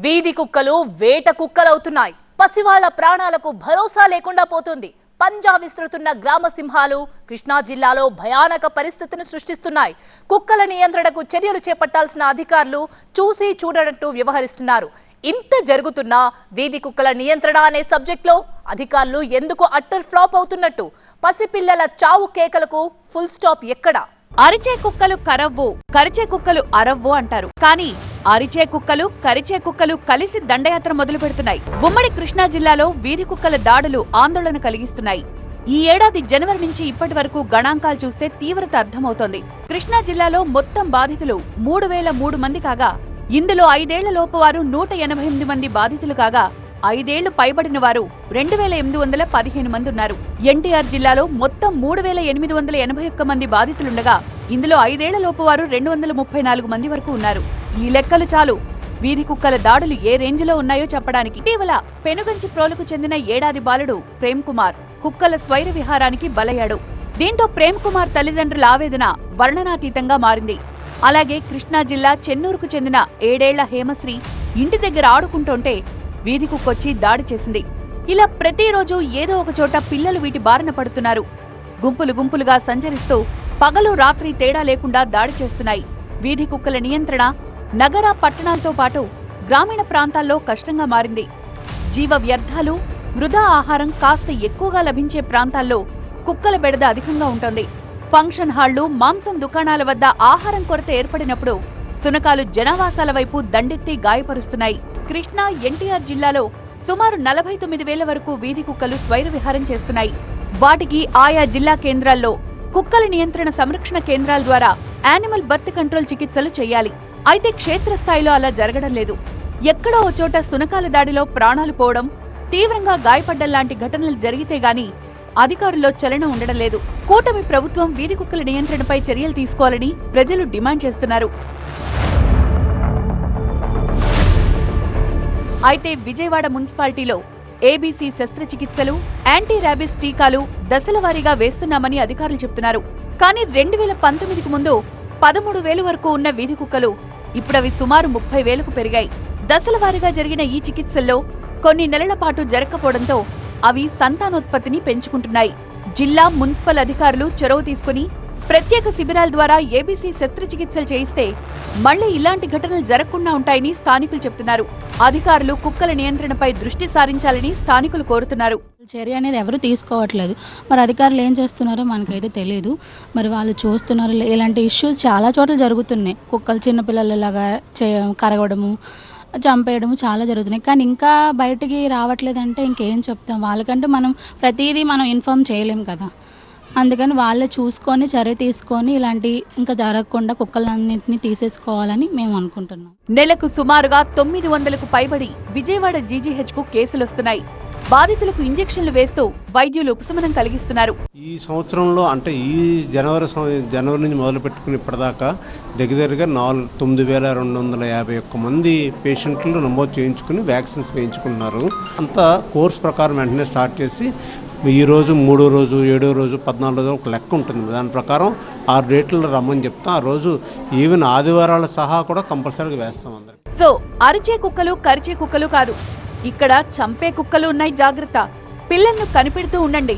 వీధి కుక్కలు వేట కుక్కలవుతున్నాయి. పసివాళ్ల ప్రాణాలకు భరోసా లేకుండా పోతుంది. పంజా విస్తృతున్న గ్రామ సింహాలు కృష్ణా జిల్లాలో భయానక పరిస్థితిని సృష్టిస్తున్నాయి. కుక్కల నియంత్రణకు చర్యలు చేపట్టాల్సిన అధికారులు చూసి చూడనట్టు వ్యవహరిస్తున్నారు. ఇంత జరుగుతున్నా వీధి కుక్కల నియంత్రణ అనే సబ్జెక్ట్లో అధికారులు ఎందుకు అట్టర్ ఫ్లాప్ అవుతున్నట్టు? పసిపిల్లల చావు కేకలకు ఫుల్ స్టాప్ ఎక్కడా? అరిచే కుక్కలు కరవ్వు, కరిచే కుక్కలు అరవ్వు అంటారు. కానీ అరిచే కుక్కలు, కరిచే కుక్కలు కలిసి దండయాత్ర మొదలు పెడుతున్నాయి. ఉమ్మడి కృష్ణా జిల్లాలో వీధి కుక్కల దాడులు ఆందోళన కలిగిస్తున్నాయి. ఈ ఏడాది జనవరి నుంచి ఇప్పటి వరకు గణాంకాలు చూస్తే తీవ్రత అర్థమవుతోంది. కృష్ణా జిల్లాలో మొత్తం బాధితులు 3003 మంది కాగా, ఇందులో 5 ఏళ్ల లోపు వారు 188 మంది బాధితులు కాగా, 5 ఏళ్లు పైబడిన వారు 2815 మంది ఉన్నారు. ఎన్టీఆర్ జిల్లాలో మొత్తం 3881 మంది బాధితులుండగా, ఇందులో 5 ఏళ్ల లోపు వారు 234 మంది వరకు ఉన్నారు. ఈ లెక్కలు చాలు వీధి కుక్కల దాడులు ఏ రేంజ్లో ఉన్నాయో చెప్పడానికి. ఇటీవల పెనుగంచి ప్రోలుకు చెందిన ఏడాది బాలుడు ప్రేమ్ కుమార్ కుక్కల స్వైర విహారానికి బలయ్యాడు. దీంతో ప్రేమ్ కుమార్ తల్లిదండ్రుల ఆవేదన వర్ణనాతీతంగా మారింది. అలాగే కృష్ణా జిల్లా చెన్నూరుకు చెందిన 7 ఏళ్ల హేమశ్రీ ఇంటి దగ్గర ఆడుకుంటుంటే వీధి కుక్కొచ్చి దాడి చేసింది. ఇలా ప్రతిరోజు ఏదో ఒక చోట పిల్లలు వీటి బారిన పడుతున్నారు. గుంపులు గుంపులుగా సంచరిస్తూ పగలు రాత్రి తేడా లేకుండా దాడి చేస్తున్నాయి. వీధి కుక్కల నియంత్రణ నగర పట్టణాలతో పాటు గ్రామీణ ప్రాంతాల్లో కష్టంగా మారింది. జీవ వ్యర్థాలు, వృధా ఆహారం కాస్త ఎక్కువగా లభించే ప్రాంతాల్లో కుక్కల బెడద అధికంగా ఉంటుంది. ఫంక్షన్ హాళ్లు, మాంసం దుకాణాల వద్ద ఆహారం కొరత ఏర్పడినప్పుడు సునకాలు జనావాసాల వైపు దండెత్తి గాయపరుస్తున్నాయి. కృష్ణా, ఎన్టీఆర్ జిల్లాలో సుమారు 49,000 వరకు వీధి కుక్కలు స్వైర విహారం చేస్తున్నాయి. వాటికి ఆయా జిల్లా కేంద్రాల్లో కుక్కల నియంత్రణ సంరక్షణ కేంద్రాల ద్వారా యానిమల్ బర్త్ కంట్రోల్ చికిత్సలు చేయాలి. అయితే క్షేత్రస్థాయిలో అలా జరగడం లేదు. ఎక్కడో ఓ చోట సునకాల దాడిలో ప్రాణాలు పోవడం, తీవ్రంగా గాయపడ్డంలాంటి ఘటనలు జరిగితే గాని అధికారుల్లో చలనం ఉండడం లేదు. కూటమి ప్రభుత్వం వీధి కుక్కల నియంత్రణపై చర్యలు తీసుకోవాలని ప్రజలు డిమాండ్ చేస్తున్నారు. అయితే విజయవాడ మున్సిపాలిటీలో ఏబీసీ శస్త్రచికిత్సలు, యాంటీ ర్యాబిస్ టీకాలు దశలవారీగా వేస్తున్నామని అధికారులు చెప్తున్నారు. కానీ 2019కు ముందు 13,000 వరకు ఉన్న వీధి కుక్కలు ఇప్పుడవి సుమారు 30,000కు పెరిగాయి. దశలవారీగా జరిగిన ఈ చికిత్సల్లో కొన్ని నెలల పాటు జరగకపోవడంతో అవి సంతానోత్పత్తిని పెంచుకుంటున్నాయి. జిల్లా, మున్సిపల్ అధికారులు చొరవ తీసుకుని ప్రత్యేక శిబిరాల ద్వారా ఏబీసీ శస్త్రచికిత్సలు చేయిస్తే మళ్లీ ఇలాంటి ఘటనలు జరగకుండా ఉంటాయని స్థానికులు చెప్తున్నారు. అధికారులు కుక్కల నియంత్రణపై దృష్టి సారించాలని స్థానికులు కోరుతున్నారు. చర్య అనేది ఎవరు తీసుకోవట్లేదు. మరి అధికారులు ఏం చేస్తున్నారో మనకైతే తెలియదు. మరి వాళ్ళు చూస్తున్నారు. ఇలాంటి ఇష్యూస్ చాలా చోట్ల జరుగుతున్నాయి. కుక్కలు చిన్నపిల్లలలాగా కరగడము, చంపేయడము చాలా జరుగుతున్నాయి. కానీ ఇంకా బయటికి రావట్లేదంటే ఇంకేం చెప్తాం? వాళ్ళకంటే మనం ప్రతిదీ మనం ఇన్ఫార్మ్ చేయలేం కదా. అందుకని వాళ్ళే చూసుకొని చర్య తీసుకొని ఇలాంటి ఇంకా జరగకుండా కుక్కలన్నింటినీ తీసేసుకోవాలని మేము అనుకుంటున్నాం. నెలకు సుమారుగా 900కు పైబడి విజయవాడ జీజీహెచ్కు కేసులొస్తున్నాయి. బాధితులకు ఇంజెక్షన్లు వేస్తూ వైద్యులు ఉపశమనం కలిగిస్తున్నారు. ఈ సంవత్సరంలో అంటే ఈ జనవరి నుంచి మొదలు పెట్టుకుని ఇప్పటిదాకా దగ్గరగా 9,251 మంది పేషెంట్లు నమోదు చేయించుకుని వ్యాక్సిన్స్ వేయించుకున్నారు. అంతా కోర్స్ ప్రకారం వెంటనే స్టార్ట్ చేసి ఈరోజు 3వ రోజు, 7వ రోజు, 14వ రోజు ఒక లెక్క ఉంటుంది. దాని ప్రకారం 6 డేట్లలో రమ్మని చెప్తాం. ఆ రోజు ఈవెన్ ఆదివారాల సహా కూడా కంపల్సరీగా వేస్తాం అందరికి. సో అరిచే కుక్కలు, కరిచే కుక్కలు కాదు, ఇక్కడ చంపే కుక్కలు ఉన్నాయి. జాగ్రత్త. పిల్లలను కనిపెడుతూ ఉండండి.